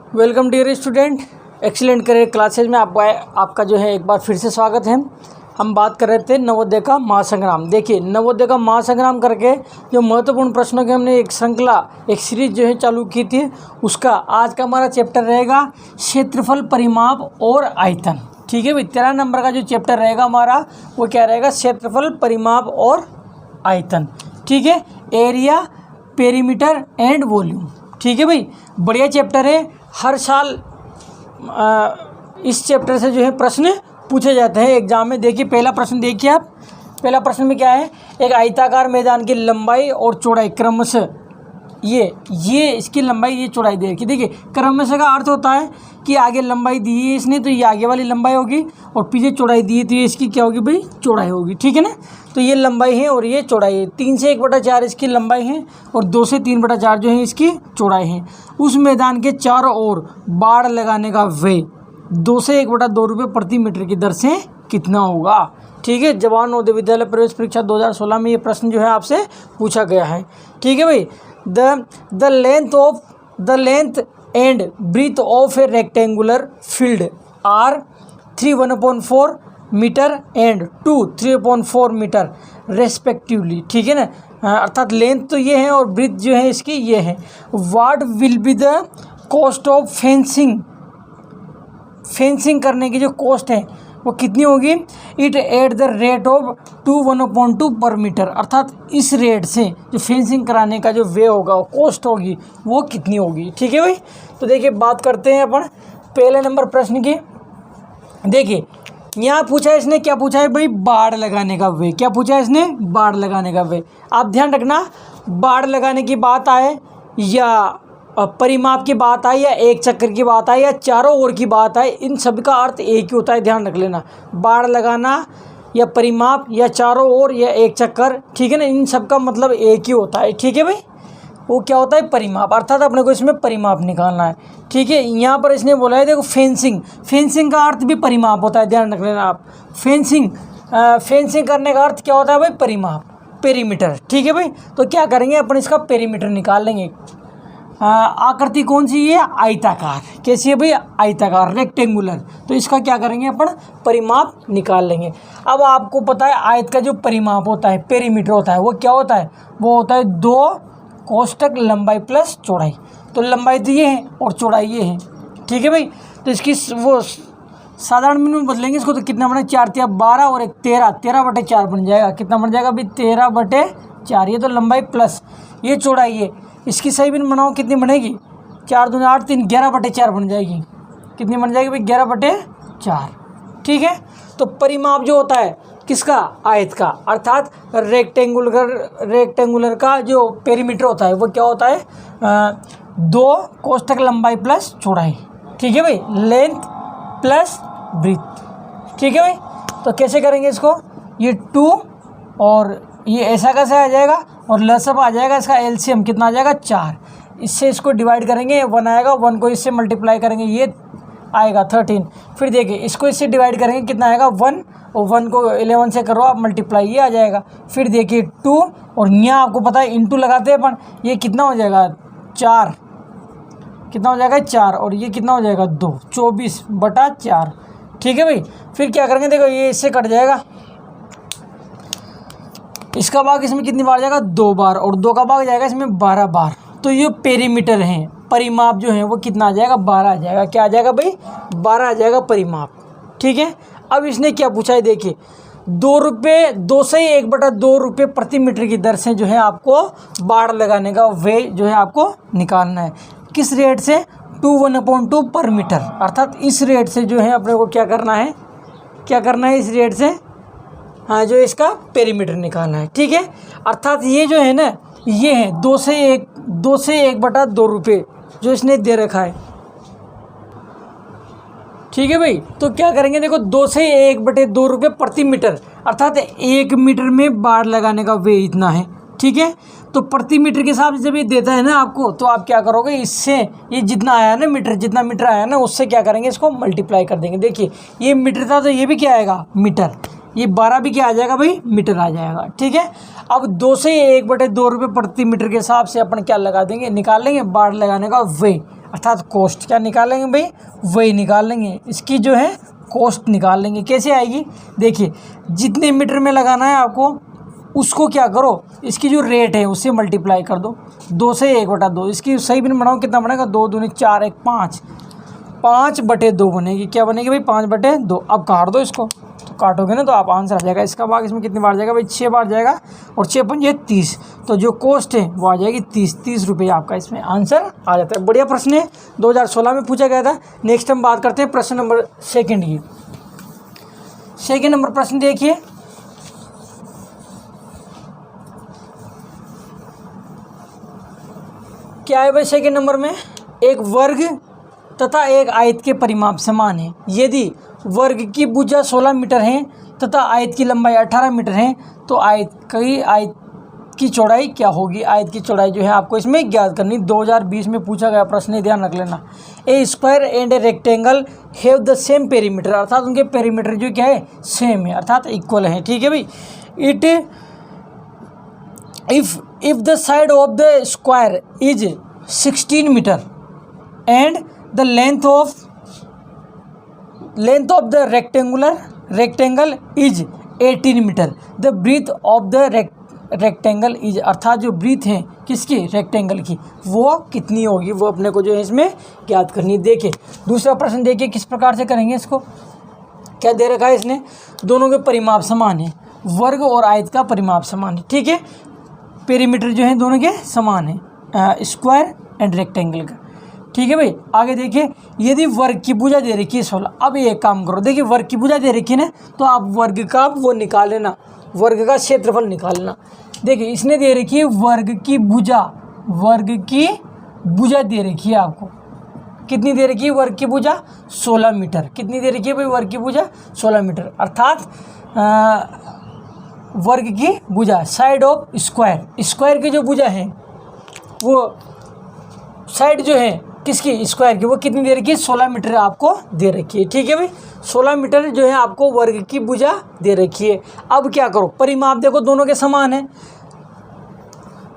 Welcome dear student, excellent career classes में आपका जो है एक बार फिर से स्वागत है। हम बात कर रहे थे नवोदय का महासंग्राम। देखिए, नवोदय का महासंग्राम करके जो महत्वपूर्ण प्रश्नों की हमने एक श्रृंखला, एक सीरीज जो है चालू की थी, उसका आज का हमारा चैप्टर रहेगा क्षेत्रफल, परिमाप और आयतन। ठीक है भाई, 13 नंबर का जो चैप्टर रहेगा हमारा वो क्या रहेगा? क्षेत्रफल, परिमाप और आयतन। ठीक है, एरिया, पेरीमीटर एंड वॉल्यूम। ठीक है भाई, बढ़िया चैप्टर है। हर साल इस चैप्टर से जो है प्रश्न पूछे जाते हैं एग्जाम में। देखिए, पहला प्रश्न देखिए आप। पहला प्रश्न में क्या है? एक आयताकार मैदान की लंबाई और चौड़ाई क्रमशः ये इसकी लंबाई, ये चौड़ाई दे रखी। देखिए, क्रमशः का अर्थ होता है कि आगे लंबाई दी है इसने तो ये आगे वाली लंबाई होगी, और पीछे चौड़ाई दी है तो ये इसकी क्या होगी भाई? चौड़ाई होगी। ठीक है ना? तो ये लंबाई है और ये चौड़ाई है। 3 से 1/4 इसकी लंबाई है और 2 से 3/4 जो है इसकी चौड़ाई है। उस मैदान के चारों ओर बाड़ लगाने का व्यय 2 से 1/2 रुपये प्रति मीटर की दर से कितना होगा? ठीक है, जवाहर नवोदय विद्यालय प्रवेश परीक्षा 2016 में ये प्रश्न जो है आपसे पूछा गया है। ठीक है भाई, the length and breadth of a rectangular field are 3 1/4 metre and 2 3/4 metre respectively. ठीक है ना? अर्थात लेंथ तो ये है और ब्रीथ जो है इसकी ये है। What will be the cost of fencing करने की जो कॉस्ट है वो कितनी होगी? It at the rate of 2 1/2 पर मीटर। अर्थात इस रेट से जो फेंसिंग कराने का जो वे होगा, कॉस्ट होगी, वो कितनी होगी? ठीक है भाई, तो देखिए बात करते हैं अपन पहले नंबर प्रश्न की। देखिए, यहाँ पूछा है इसने, क्या पूछा है भाई? बाड़ लगाने का वे। क्या पूछा है इसने? बाड़ लगाने का वे। आप ध्यान रखना, बाड़ लगाने की बात आए या परिमाप की बात आए या एक चक्कर की बात आए या चारों ओर की बात आए, इन सब का अर्थ एक ही होता है। ध्यान रख लेना, बाड़ लगाना या परिमाप या चारों ओर या एक चक्कर, ठीक है ना, इन सब का मतलब एक ही होता है। ठीक है भाई, वो क्या होता है? परिमाप। अर्थात अपने को इसमें परिमाप निकालना है। ठीक है, यहाँ पर इसने बोला है, देखो, फेंसिंग का अर्थ भी परिमाप होता है। ध्यान रख लेना आप। फेंसिंग करने का अर्थ क्या होता है भाई? परिमाप, पेरीमीटर। ठीक है भाई, तो क्या करेंगे अपन? इसका पेरीमीटर निकाल लेंगे। आकृति कौन सी है? आयताकार। कैसी है भाई? आयताकार, रेक्टेंगुलर। तो इसका क्या करेंगे अपन? परिमाप निकाल लेंगे। अब आपको पता है आयत का जो परिमाप होता है, पेरीमीटर होता है, वो क्या होता है? वो होता है 2 कोष्ठक लंबाई प्लस चौड़ाई। तो लंबाई तो ये है और चौड़ाई ये है। ठीक है भाई, तो इसकी वो साधारण में बदलेंगे इसको तो कितना बना? 4 × 12 और 1 13/4 बन जाएगा। कितना बन जाएगा भाई? 13/4। ये तो लंबाई प्लस ये चौड़ाई है। इसकी सही बिन बनाओ, कितनी बनेगी? 4 दूनी 8, 3 11/4 बन जाएगी। कितनी बन जाएगी भाई? 11/4। ठीक है, तो परिमाप जो होता है किसका? आयत का। अर्थात रेक्टेंगुलर का जो पेरीमीटर होता है वो क्या होता है? 2 कोष्ठक लंबाई प्लस चौड़ाई। ठीक है भाई, लेंथ प्लस ब्रीथ। ठीक है भाई, तो कैसे करेंगे इसको? ये 2 और ये ऐसा कैसे आ जाएगा और लसअप आ जाएगा। इसका एलसीएम कितना आ जाएगा? 4। इससे इसको डिवाइड करेंगे, 1 आएगा। 1 को इससे मल्टीप्लाई करेंगे, ये आएगा 13। फिर देखिए, इसको इससे डिवाइड करेंगे, कितना आएगा? 1, और 1 को 11 से करो आप मल्टीप्लाई, ये आ जाएगा। फिर देखिए 2, और यहाँ आपको पता है इंटू लगाते हैं अपन, ये कितना हो जाएगा? 4। कितना हो जाएगा? 4, और ये कितना हो जाएगा? 2। 24/4। ठीक है भाई, फिर क्या करेंगे? देखो, ये इससे कट जाएगा, इसका भाग इसमें कितनी बार जाएगा? 2 बार, और 2 का भाग जाएगा इसमें 12 बार। तो ये पेरीमीटर है, परिमाप जो है वो कितना आ जाएगा? 12 आ जाएगा। क्या आ जाएगा भाई? 12 आ जाएगा परिमाप। ठीक है, अब इसने क्या पूछा है? देखिए, 2 से 1/2 रुपये प्रति मीटर की दर से जो है आपको बाड़ लगाने का व्यय जो है आपको निकालना है। किस रेट से? 2 1/2 पर मीटर। अर्थात इस रेट से जो है अपने को क्या करना है? इस रेट से हाँ, जो इसका पेरीमीटर निकालना है। ठीक है, अर्थात ये जो है ना, ये है 2 से 1/2 रुपये जो इसने दे रखा है। ठीक है भाई, तो क्या करेंगे? देखो, 2 से 1/2 रुपये प्रति मीटर, अर्थात 1 मीटर में बाड़ लगाने का वे इतना है। ठीक है, तो प्रति मीटर के हिसाब से जब ये देता है ना आपको, तो आप क्या करोगे? इससे ये जितना आया ना मीटर, जितना मीटर आया ना, उससे क्या करेंगे? इसको मल्टीप्लाई कर देंगे। देखिए, ये मीटर था तो ये भी क्या आएगा? मीटर। ये 12 भी क्या आ जाएगा भाई? मीटर आ जाएगा। ठीक है, अब 2 से 1/2 रुपये प्रति मीटर के हिसाब से अपन क्या लगा देंगे? निकाल लेंगे बाड़ लगाने का वे। अर्थात कोस्ट क्या निकालेंगे भाई, वही निकाल लेंगे, इसकी जो है कोस्ट निकाल लेंगे। कैसे आएगी, देखिए जितने मीटर में लगाना है आपको उसको क्या करो, इसकी जो रेट है उससे मल्टीप्लाई कर दो, 2 से 1/2। इसकी सही भी बनाओ, कितना बनेगा, 2 दूनी 4 1 5, 5/2 बनेगी। क्या बनेगी भाई, 5/2। अब काट दो इसको, तो काटोगे ना तो आप आंसर आ जाएगा। इसका भाग इसमें कितनी बार जाएगा भाई, 6 बार जाएगा, और 6 पंजे 30, तो जो कॉस्ट है वो आ जाएगी 30 रुपये आपका इसमें आंसर आ जाता है। बढ़िया प्रश्न है, 2016 में पूछा गया था। नेक्स्ट हम बात करते हैं प्रश्न नंबर 2 की। 2 नंबर प्रश्न देखिए, क्या है भाई 2 नंबर में, एक वर्ग तथा एक आयत के परिमाप समान है। यदि वर्ग की भुजा 16 मीटर है तथा आयत की लंबाई 18 मीटर है तो आयत की चौड़ाई क्या होगी। आयत की चौड़ाई जो है आपको इसमें ज्ञात करनी। 2020 में पूछा गया प्रश्न है, ध्यान रख लेना। A square and a rectangle have the same perimeter, अर्थात उनके पेरीमीटर जो क्या है, सेम है, अर्थात इक्वल है। ठीक है भाई, it if the side of the square is 16 meter and the length of the rectangle is 18 meter, the breadth of the rectangle is, अर्थात जो ब्रीथ है किसकी, रेक्टेंगल की, वो कितनी होगी, वो अपने को जो है इसमें ज्ञात करनी है। देखिए दूसरा प्रश्न देखिए किस प्रकार से करेंगे इसको। क्या दे रखा है इसने, दोनों के परिमाप समान है, वर्ग और आयत का परिमाप समान है। ठीक है, पेरीमीटर जो है दोनों के समान है, स्क्वायर एंड रेक्टेंगल का। ठीक है भाई, आगे देखिए, यदि वर्ग की भुजा दे रखी है 16, अब ये एक काम करो, देखिए वर्ग की भुजा दे रखी है ना, तो आप वर्ग का वो निकाल लेना, वर्ग का क्षेत्रफल निकाल लेना। देखिए इसने दे रखी है वर्ग की भुजा दे रखी है आपको, कितनी दे रखी है वर्ग की भुजा, 16 मीटर। कितनी दे रखी है भाई वर्ग की भुजा, 16 मीटर, अर्थात वर्ग की भुजा साइड ऑफ स्क्वायर की जो भुजा है वो साइड जो है किसकी, स्क्वायर की, वो कितनी दे रखी है, 16 मीटर आपको दे रखी है। ठीक है भाई, 16 मीटर जो है आपको वर्ग की भुजा दे रखी है। अब क्या करो, परिमाप देखो दोनों के समान है,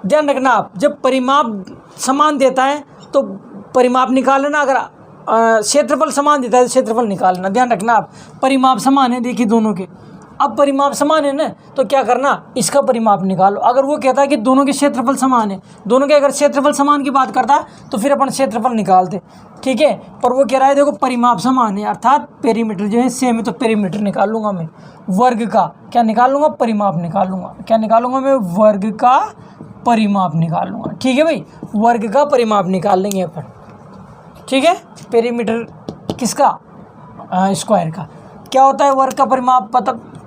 ध्यान रखना आप, जब परिमाप समान देता है तो परिमाप निकाल लेना, अगर क्षेत्रफल समान देता है तो क्षेत्रफल निकाल लेना। ध्यान रखना आप, परिमाप समान है, देखिए दोनों के, अब परिमाप समान है ना, तो क्या करना, इसका परिमाप निकालो। अगर वो कहता है कि दोनों के क्षेत्रफल समान है, दोनों के अगर क्षेत्रफल समान की बात करता तो फिर अपन क्षेत्रफल निकालते। ठीक है, पर वो कह रहा है देखो परिमाप समान है, अर्थात पेरीमीटर जो है सेम है, तो पेरीमीटर निकाल लूँगा मैं। वर्ग का क्या निकाल लूँगा, परिमाप निकाल लूँगा। क्या निकालूंगा मैं, वर्ग का परिमाप निकाल लूँगा। ठीक है भाई, वर्ग का परिमाप निकाल लेंगे अपन। ठीक है, पेरीमीटर किसका, स्क्वायर का। क्या होता है वर्ग का परिमाप,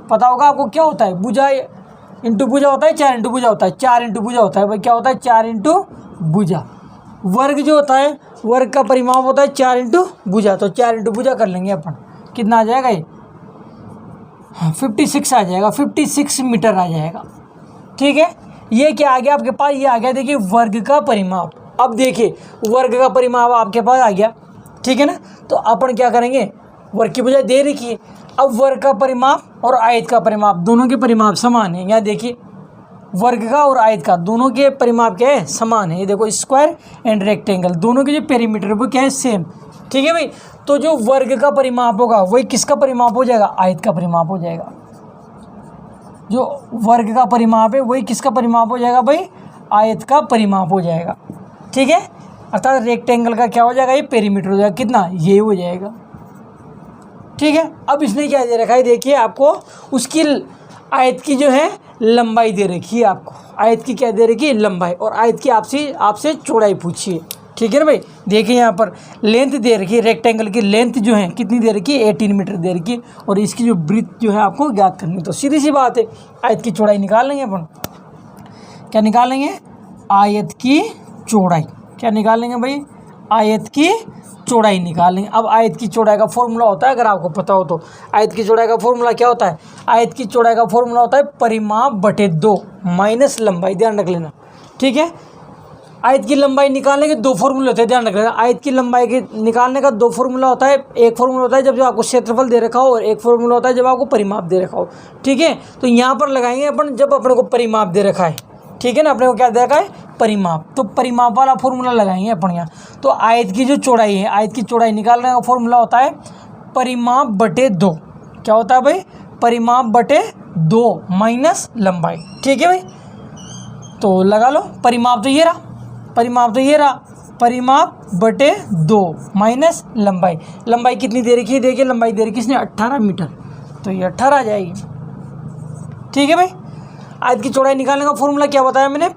पता होगा आपको क्या होता है, भुजा इंटू भुजा होता है, 4 इंटू भुजा होता है, 4 इंटू भुजा होता है भाई, क्या होता है 4 इंटू भुजा। वर्ग जो होता है, वर्ग का परिमाप होता है 4 इंटू भुजा, तो 4 इंटू भुजा कर लेंगे अपन, कितना आ जाएगा ये, 56 आ जाएगा, 56 मीटर आ जाएगा। ठीक है, ये क्या आ गया आपके पास, ये आ गया देखिए वर्ग का परिमाप। अब देखिए वर्ग का परिमाप आपके पास आ गया, ठीक है ना, तो अपन क्या करेंगे, वर्ग की भुजा दे रखी है, अब वर्ग का परिमाप और आयत का परिमाप दोनों के परिमाप समान है। यहाँ देखिए वर्ग का और आयत का दोनों के परिमाप क्या है, समान है। ये देखो स्क्वायर एंड रेक्टेंगल दोनों के जो पेरीमीटर वो क्या है, सेम। ठीक है भाई, तो जो वर्ग का परिमाप होगा वही किसका परिमाप हो जाएगा, आयत का परिमाप हो जाएगा। जो वर्ग का परिमाप है वही किसका परिमाप हो जाएगा भाई, आयत का परिमाप हो जाएगा। ठीक है, अर्थात रेक्टेंगल का क्या हो जाएगा, ये पेरीमीटर हो जाएगा, कितना, ये हो जाएगा। ठीक है, अब इसने क्या दे रखा है, देखिए आपको उसकी आयत की जो है लंबाई दे रखी है, आपको आयत की क्या दे रखी है, लंबाई, और आयत की आपसे चौड़ाई पूछी है। ठीक है ना भाई, देखिए यहाँ पर लेंथ दे रखी है, रेक्टेंगल की लेंथ जो है कितनी दे रखी है, 18 मीटर दे रखी है, और इसकी जो ब्रीथ जो है आपको ज्ञात करनी है। तो सीधी सी बात है, आयत की चौड़ाई निकाल लेंगे अपन। क्या निकाल लेंगे, आयत की चौड़ाई। क्या निकाल लेंगे भाई, आयत की चौड़ाई निकाल लेंगे। अब आयत की चौड़ाई का फॉर्मूला होता है, अगर आपको पता हो तो, आयत की चौड़ाई का फॉर्मूला क्या होता है, आयत की चौड़ाई का फॉर्मूला होता है परिमाप बटे 2 माइनस लंबाई, ध्यान रख लेना। ठीक है, आयत की लंबाई निकालने के 2 फॉर्मूले होते हैं, ध्यान रख लेना। आयत की लंबाई के निकालने का 2 फॉर्मूला होता है, एक फॉर्मूला होता है जब जो आपको क्षेत्रफल दे रखा हो, और एक फॉर्मूला होता है जब आपको परिमाप दे रखा हो। ठीक है, तो यहाँ पर लगाएंगे अपन जब अपने को परिमाप दे रखा है। ठीक है ना, अपने को क्या दे रखा है, परिमाप। तो परिमाप वाला फॉर्मूला लगाएंगे अपन यहाँ। तो आयत की जो चौड़ाई है, आयत की चौड़ाई निकालने का फॉर्मूला होता है परिमाप बटे 2। क्या होता है भाई? परिमाप बटे 2 माइनस लंबाई। ठीक है भाई, तो लगा लो। परिमाप तो ये रहा, परिमाप तो ये रहा, परिमाप बटे 2 माइनस लंबाई। लंबाई कितनी दे रखी है? देखिए लंबाई दे रखी है इसने 18 मीटर, तो ये 18 आ जाएगी। ठीक है भाई, आयत की चौड़ाई निकालने का फॉर्मूला क्या बताया मैंने?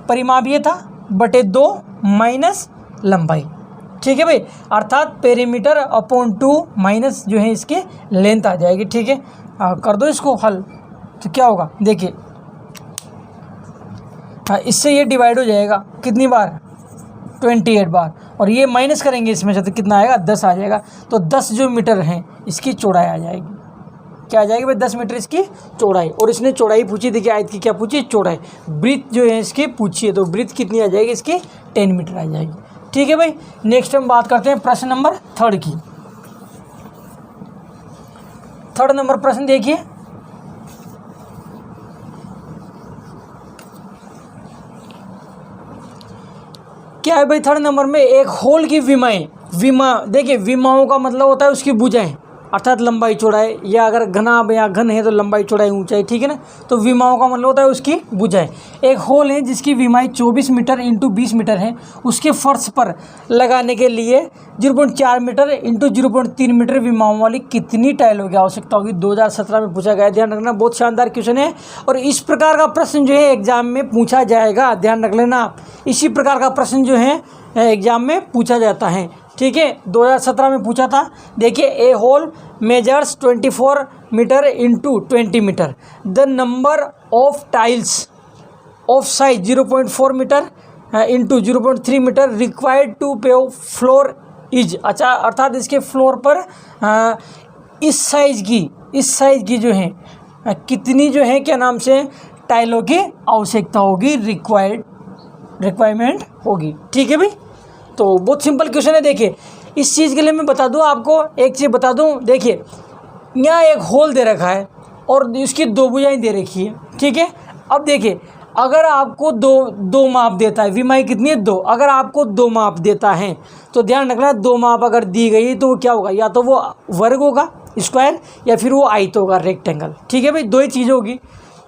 परिमाप ये था बटे 2 माइनस लंबाई। ठीक है भाई, अर्थात पेरीमीटर अपॉन 2 माइनस जो है इसकी लेंथ आ जाएगी। ठीक है, कर दो इसको हल, तो क्या होगा देखिए, इससे ये डिवाइड हो जाएगा कितनी बार? 28 बार, और ये माइनस करेंगे इसमें से तो कितना आएगा? 10 आ जाएगा। तो 10 जो मीटर हैं इसकी चौड़ाई आ जाएगी। क्या आ जाएगी भाई? 10 मीटर इसकी चौड़ाई। और इसने चौड़ाई पूछी, देखिए आयत की क्या पूछी? चौड़ाई। ब्रीथ जो है इसकी पूछी है, तो ब्रीथ कितनी आ जाएगी इसकी? 10 मीटर आ जाएगी। ठीक है भाई, नेक्स्ट हम बात करते हैं प्रश्न नंबर 3 की। 3 नंबर प्रश्न देखिए, क्या है भाई? 3 नंबर में एक होल की विमाएं, देखिए विमाओं का मतलब होता है उसकी भुजाएं, अर्थात लंबाई चौड़ाई, या अगर घना या घन है तो लंबाई चौड़ाई ऊंचाई। ठीक है ना, तो विमाओं का मतलब होता है उसकी भुजाएं। एक होल है जिसकी विमाई 24 मीटर इंटू 20 मीटर है, उसके फर्श पर लगाने के लिए 0.4 मीटर इंटू 0.3 मीटर विमाओं वाली कितनी टाइलों की आवश्यकता होगी? 2017 में पूछा गया, ध्यान रखना, बहुत शानदार क्वेश्चन है। और इस प्रकार का प्रश्न जो है एग्जाम में पूछा जाएगा, ध्यान रख लेना आप। इसी प्रकार का प्रश्न जो है एग्जाम में पूछा जाता है। ठीक है, 2017 में पूछा था। देखिए, a whole measures 24 metre into 20 metre, the number of tiles of size 0.4 metre into 0.3 metre required to pave floor is. अच्छा, अर्थात इसके फ्लोर पर इस साइज की जो है कितनी जो है क्या नाम से टाइलों की आवश्यकता होगी, रिक्वायरमेंट होगी। ठीक है भाई, तो बहुत सिंपल क्वेश्चन है। देखिए, इस चीज़ के लिए मैं बता दूं आपको, एक चीज़ बता दूं। देखिए, यहाँ एक होल दे रखा है और इसकी 2 भुजाएं दे रखी है। ठीक है, अब देखिए, अगर आपको दो माप देता है, विमाई कितनी है? 2। अगर आपको 2 माप देता है तो ध्यान रखना, 2 माप अगर दी गई तो वो क्या होगा? या तो वो वर्ग होगा, स्क्वायर, या फिर वो आयत होगा, रेक्टेंगल। ठीक है भाई, 2 ही चीज़ होगी।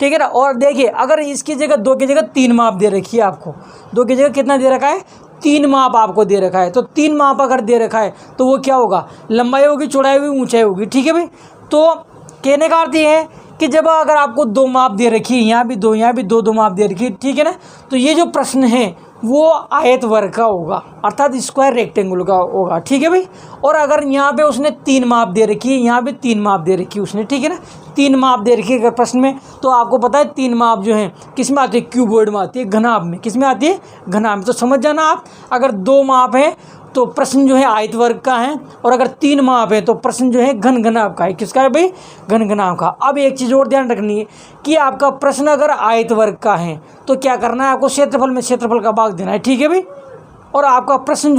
ठीक है ना। और देखिए, अगर इसकी जगह 2 की जगह 3 माप दे रखी है आपको, 2 की जगह कितना दे रखा है? 3 माप आपको दे रखा है। तो 3 माप अगर दे रखा है तो वो क्या होगा? लंबाई होगी, चौड़ाई होगी, ऊंचाई होगी। ठीक है भाई, तो कहने का अर्थ ये है कि जब अगर आपको 2 माप दे रखी है, यहाँ भी 2, यहाँ भी 2 माप दे रखी है, ठीक है ना, तो ये जो प्रश्न है वो आयत वर्ग का होगा, अर्थात स्क्वायर रेक्टेंगल का होगा। ठीक है भाई, और अगर यहाँ पे उसने 3 माप दे रखी है, यहाँ भी 3 माप दे रखी है उसने, ठीक है ना, 3 माप दे रखी है अगर प्रश्न में, तो आपको पता है 3 माप जो है किस में आती है? क्यूबॉइड में आती है, घनाभ में। किस में आती है? घनाभ में। तो समझ जाना आप, अगर 2 माप है तो प्रश्न जो है आयत वर्ग का है, और अगर 3 माप है तो प्रश्न जो है घन घनाभ का है। किसका है भाई? घन घनाभ का। अब एक चीज़ और ध्यान रखनी है कि आपका प्रश्न अगर आयत वर्ग का है तो क्या करना है? आपको क्षेत्रफल में क्षेत्रफल का भाग देना है। ठीक है भाई, और आपका प्रश्न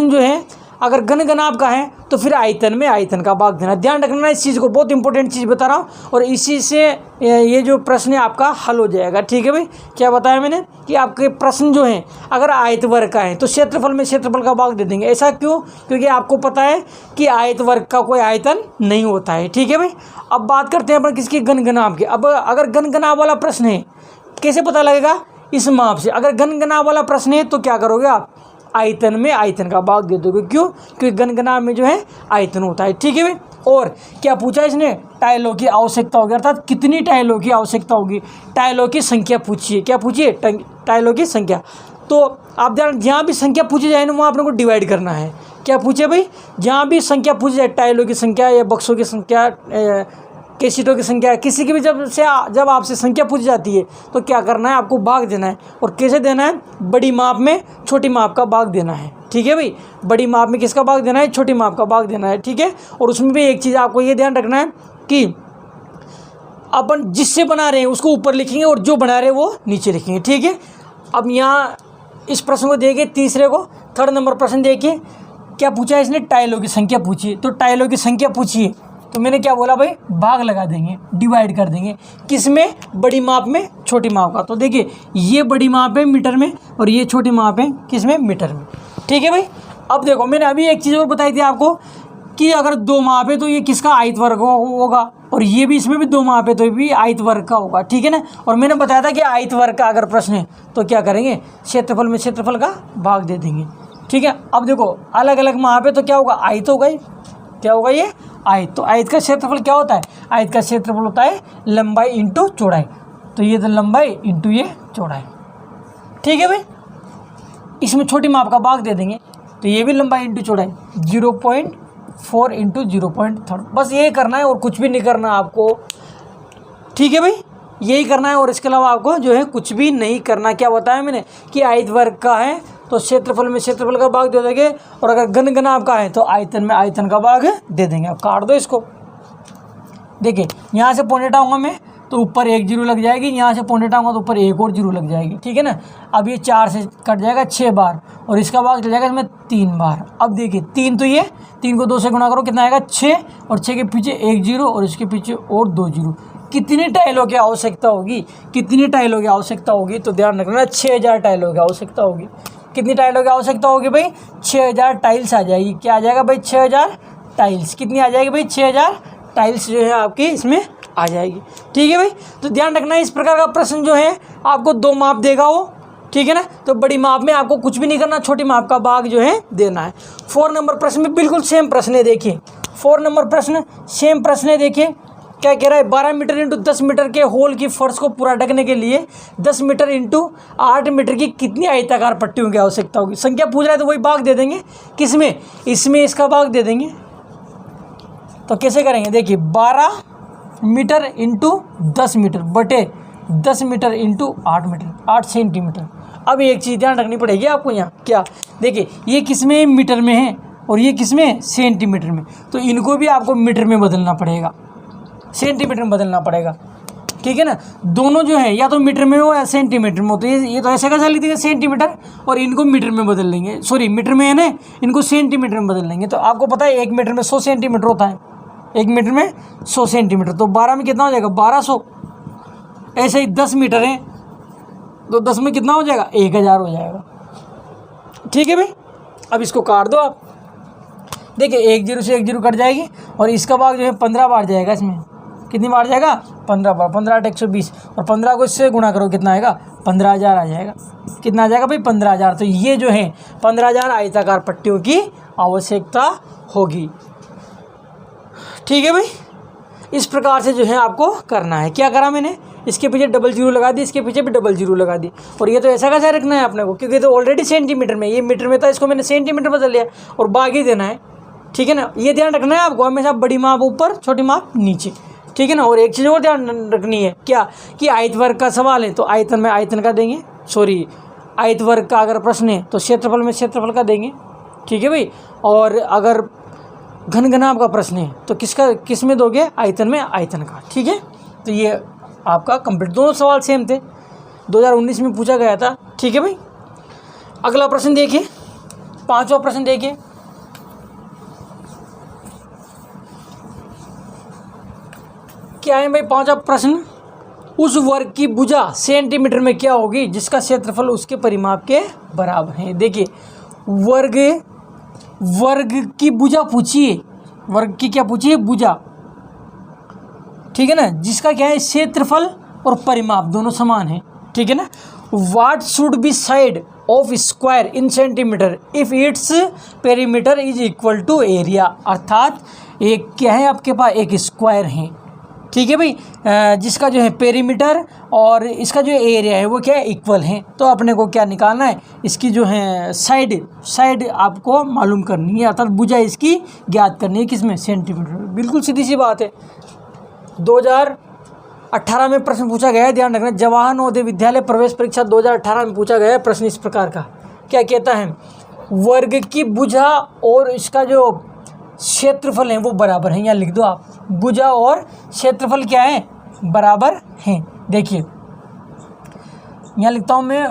जो है अगर घन घनाभ का है तो फिर आयतन में आयतन का भाग देना। ध्यान रखना इस चीज़ को, बहुत इंपॉर्टेंट चीज़ बता रहा हूँ, और इसी से ये जो प्रश्न है आपका हल हो जाएगा। ठीक है भाई, क्या बताया मैंने कि आपके प्रश्न जो हैं अगर आयत वर्ग का है तो क्षेत्रफल में क्षेत्रफल का भाग दे देंगे। ऐसा क्यों? क्योंकि आपको पता है कि आयत वर्ग का कोई आयतन नहीं होता है। ठीक है भाई, अब बात करते हैं अपन किसकी? घन घनाभ की। अब अगर घन घनाभ वाला प्रश्न है, कैसे पता लगेगा? इस माप से। अगर घन घनाभ वाला प्रश्न है तो क्या करोगे आप? आयतन में आयतन का भाग दे दोगे। क्यों? क्योंकि घन घनाभ में जो है आयतन होता है। ठीक है भाई, और क्या पूछा इसने? टाइलों की आवश्यकता होगी, अर्थात कितनी टाइलों की आवश्यकता होगी, टाइलों की संख्या पूछिए। क्या पूछिए? टाइलों की संख्या। तो आप ध्यान, जहाँ भी संख्या पूछी जाए ना वहाँ अपने को डिवाइड करना है। क्या पूछे भाई? जहाँ भी संख्या पूछी जाए, टाइलों की संख्या या बक्सों की संख्या, कैसेटों की संख्या, किसी की भी जब आपसे संख्या पूछी जाती है तो क्या करना है? आपको भाग देना है। और कैसे देना है? बड़ी माप में छोटी माप का भाग देना है। ठीक है भाई, बड़ी माप में किसका भाग देना है? छोटी माप का भाग देना है। ठीक है, और उसमें भी एक चीज़ आपको ये ध्यान रखना है कि अपन जिससे बना रहे हैं उसको ऊपर लिखेंगे और जो बना रहे हैं वो नीचे लिखेंगे। ठीक है, अब यहाँ इस प्रश्न को देखिए, तीसरे को, 3rd नंबर प्रश्न देखिए, क्या पूछा है इसने? टाइलों की संख्या पूछिए। तो टाइलों की संख्या पूछिए तो मैंने क्या बोला भाई, भाग लगा देंगे, डिवाइड कर देंगे, किस में, बड़ी माप में छोटी माप का। तो देखिए ये बड़ी माप है मीटर में और ये छोटी माप है किस में, मीटर में। ठीक है भाई। अब देखो मैंने अभी एक चीज़ और बताई थी आपको कि अगर 2 माप है तो ये किसका, आयत वर्ग होगा, और ये भी इसमें भी 2 माप है तो ये भी आयत वर्ग का होगा। ठीक है ना। और मैंने बताया था कि आयत वर्ग का अगर प्रश्न है तो क्या करेंगे, क्षेत्रफल में क्षेत्रफल का भाग दे देंगे। ठीक है। अब देखो अलग अलग माप है तो क्या होगा, आयत होगा ही, क्या होगा ये, आयत। तो आयत का क्षेत्रफल क्या होता है, आयत का क्षेत्रफल होता है लंबाई इंटू चौड़ाई। तो ये तो लंबाई इंटू ये चौड़ाई। ठीक है भाई। इसमें छोटी माप का भाग दे देंगे तो ये भी लंबाई इंटू चौड़ाई, 0.4 इंटू 0.3। बस यही करना है और कुछ भी नहीं करना आपको। ठीक है भाई, यही करना है और इसके अलावा आपको जो है कुछ भी नहीं करना। क्या बताया मैंने कि आयत वर्ग का है तो क्षेत्रफल में क्षेत्रफल का भाग दे देंगे, और अगर घन घन आपका है तो आयतन में आयतन का भाग दे देंगे। अब काट दो इसको। देखिए यहाँ से पॉइंट हटाऊंगा मैं तो ऊपर 1 जीरो लग जाएगी, यहाँ से पॉइंट हटाऊंगा तो ऊपर 1 और जीरो लग जाएगी। ठीक है ना। अब ये 4 से कट जाएगा 6 बार और इसका भाग चल जाएगा इसमें 3 बार। अब देखिए 3 तो ये 3 को 2 से गुणा करो कितना आएगा 6, और 6 के पीछे 1 जीरो और इसके पीछे और 2 जीरो। कितनी टाइलों की आवश्यकता होगी, कितनी टाइलों की आवश्यकता होगी, तो ध्यान रखना 6000 टाइलों की आवश्यकता होगी। कितनी टाइलों की आवश्यकता होगी भाई, 6000 टाइल्स आ जाएगी। क्या आ जाएगा भाई, 6000 टाइल्स। कितनी आ जाएगी भाई, 6000 टाइल्स जो है आपकी इसमें आ जाएगी। ठीक है भाई। तो ध्यान रखना इस प्रकार का प्रश्न जो है आपको 2 माप देगा वो। ठीक है ना। तो बड़ी माप में आपको कुछ भी नहीं करना, छोटी माप का भाग जो है देना है। 4 नंबर प्रश्न में बिल्कुल सेम प्रश्न है। देखिए 4 नंबर प्रश्न सेम प्रश्न है। देखिए क्या कह रहा है, 12 मीटर इंटू 10 मीटर के होल की फर्श को पूरा ढकने के लिए 10 मीटर इंटू 8 मीटर की कितनी आयताकार पट्टियों की आवश्यकता होगी। संख्या पूछ रहा है तो वही भाग दे देंगे, किसमें, इसमें इसका भाग दे देंगे। तो कैसे करेंगे, देखिए 12 मीटर इंटू 10 मीटर बटे 10 मीटर इंटू 8 मीटर, 8 सेंटीमीटर। अब एक चीज़ ध्यान रखनी पड़ेगी आपको यहाँ, क्या, देखिए ये किसमें, मीटर में है और ये किसमें, सेंटीमीटर में। तो इनको भी आपको मीटर में बदलना पड़ेगा, सेंटीमीटर में बदलना पड़ेगा। ठीक है ना। दोनों जो है या तो मीटर में हो या सेंटीमीटर में हो। तो ये तो ऐसे कैसा लिख देंगे सेंटीमीटर, और इनको मीटर में बदल लेंगे, सॉरी मीटर में है ना, इनको सेंटीमीटर में बदल लेंगे। तो आपको पता है 1 मीटर में 100 सेंटीमीटर होता है, 1 मीटर में 100 सेंटीमीटर। तो 12 में कितना हो जाएगा, 1200। ऐसे ही 10 मीटर है तो 10 में कितना हो जाएगा, 1000 हो जाएगा। ठीक है भाई। अब इसको काट दो आप। देखिए 1 जीरो से 1 जीरो कट जाएगी और इसका भाग जो है 15 बार जाएगा। इसमें कितनी बार जाएगा, 15 बार। 15 8 120 और 15 को इससे गुणा करो कितना आएगा, 15000 आ जाएगा। कितना आ जाएगा भाई, 15000। तो ये जो है 15000 आयताकार पट्टियों की आवश्यकता होगी। ठीक है भाई। इस प्रकार से जो है आपको करना है। क्या करा मैंने, इसके पीछे डबल जीरो लगा दी, इसके पीछे भी डबल जीरो लगा दी, और ये तो ऐसा कैसा रखना है अपने को, क्योंकि तो ऑलरेडी सेंटीमीटर में, ये मीटर में था, इसको मैंने सेंटीमीटर बदल लिया और भाग ही देना है। ठीक है ना। ये ध्यान रखना है आपको, हमेशा बड़ी माप ऊपर छोटी माप नीचे। ठीक है ना। और एक चीज़ और ध्यान रखनी है, क्या, कि आयत वर्ग का सवाल है तो आयतन में आयतन का देंगे, सॉरी आयत वर्ग का अगर प्रश्न है तो क्षेत्रफल में क्षेत्रफल का देंगे। ठीक है भाई। और अगर घन घनाभ का प्रश्न है तो किस में दोगे, आयतन में आयतन का। ठीक है। तो ये आपका कंप्लीट, दोनों सवाल सेम थे, 2019 में पूछा गया था। ठीक है भाई। अगला प्रश्न देखिए, 5वां प्रश्न देखिए। क्या है भाई 5वां प्रश्न, उस वर्ग की भुजा सेंटीमीटर में क्या होगी जिसका क्षेत्रफल उसके परिमाप के बराबर है। देखिए वर्ग की भुजा पूछिए, वर्ग की क्या पूछिए, भुजा। ठीक है ना। जिसका क्या है, क्षेत्रफल और परिमाप दोनों समान है। ठीक है ना। What should be side of square in centimetre if its perimeter is equal to area. अर्थात एक क्या है, आपके पास एक स्क्वायर है। ठीक है भाई। जिसका जो है पेरीमीटर और इसका जो एरिया है वो क्या है, इक्वल है। तो अपने को क्या निकालना है, इसकी जो है साइड आपको मालूम करनी है, अर्थात भुजा इसकी ज्ञात करनी है, किसमें, सेंटीमीटर। बिल्कुल सीधी सी बात है। 2018 में प्रश्न पूछा गया है, ध्यान रखना, जवाहर नवोदय विद्यालय प्रवेश परीक्षा 2018 में पूछा गया है प्रश्न इस प्रकार का। क्या कहता है, वर्ग की भुजा और इसका जो क्षेत्रफल है वो बराबर है। यहाँ लिख दो आप, भुजा और क्षेत्रफल क्या है, बराबर हैं। देखिए यहाँ लिखता हूँ मैं,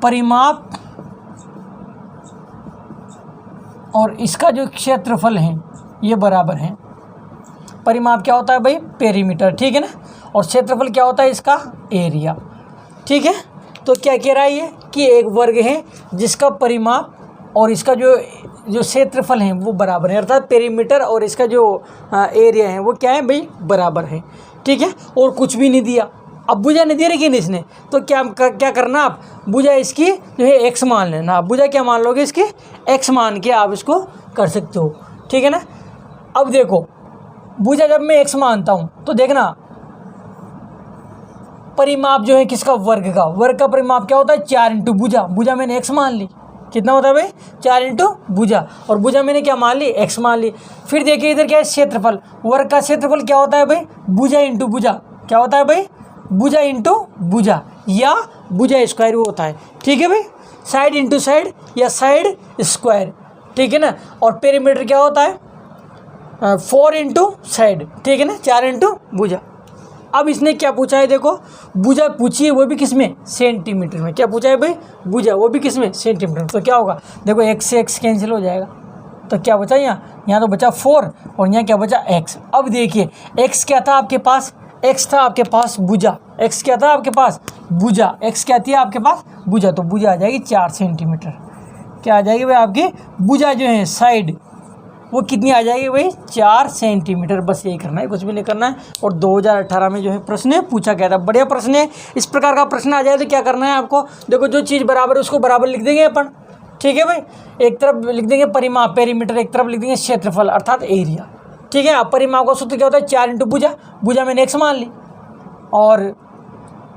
परिमाप और इसका जो क्षेत्रफल है ये बराबर हैं। परिमाप क्या होता है भाई? पेरीमीटर, ठीक है ना। और क्षेत्रफल क्या होता है इसका? एरिया, ठीक है। तो क्या कह रहा है ये कि एक वर्ग है जिसका परिमाप और इसका जो क्षेत्रफल है वो बराबर है, अर्थात पेरीमीटर और इसका जो एरिया है वो क्या है भाई? बराबर है, ठीक है। और कुछ भी नहीं दिया, अब भुजा नहीं दी लेकिन इसने, तो क्या करना, आप भुजा इसकी जो है एक्स मान लेना। आप भुजा क्या मान लोगे? इसके एक्स मान के आप इसको कर सकते हो, ठीक है ना। अब देखो भुजा जब मैं एक्स मानता हूँ तो देखना परिमाप जो है किसका? वर्ग का। वर्ग का परिमाप क्या होता है? 4 इंटू भुजा। भुजा मैंने एक्स मान ली, कितना होता है भाई? 4 इंटू भुजा, और भुजा मैंने क्या मान ली? एक्स मान ली। फिर देखिए इधर क्या है? क्षेत्रफल। वर्ग का क्षेत्रफल क्या होता है भाई? भुजा इंटू भुजा। क्या होता है भाई? भुजा इंटू भुजा, या भुजा स्क्वायर वो होता है, ठीक है भाई। साइड इंटू साइड या साइड स्क्वायर, ठीक है ना। और पेरीमीटर क्या होता है? 4 इंटू साइड, ठीक है ना, 4 इंटू भुजा। अब इसने क्या पूछा है? देखो भुजा पूछी है, वो भी किस में? सेंटीमीटर में। क्या पूछा है भाई? भुजा, वो भी किस में? सेंटीमीटर में। तो क्या होगा? देखो x से x कैंसिल हो जाएगा, तो क्या बचा? यहाँ तो बचा 4 और यहाँ क्या बचा? x। अब देखिए x क्या था आपके पास? x था आपके पास भुजा। x क्या था आपके पास? भुजा। x क्या थी आपके पास? भुजा। तो भुजा आ जाएगी 4 सेंटीमीटर। क्या आ जाएगी भाई? आपकी भुजा जो है साइड वो कितनी आ जाएगी भाई? 4 सेंटीमीटर। बस यही करना है, कुछ भी नहीं करना है। और 2018 में जो है प्रश्न पूछा गया था, बढ़िया प्रश्न है। इस प्रकार का प्रश्न आ जाए तो क्या करना है आपको? देखो जो चीज़ बराबर है उसको बराबर लिख देंगे अपन, ठीक है भाई। एक तरफ लिख देंगे परिमाप पेरीमीटर, एक तरफ लिख देंगे क्षेत्रफल अर्थात एरिया, ठीक है। अब परिमाप का सूत्र क्या होता है? 4 इंटू भुजा। भुजा मैंने एक्स मान ली। और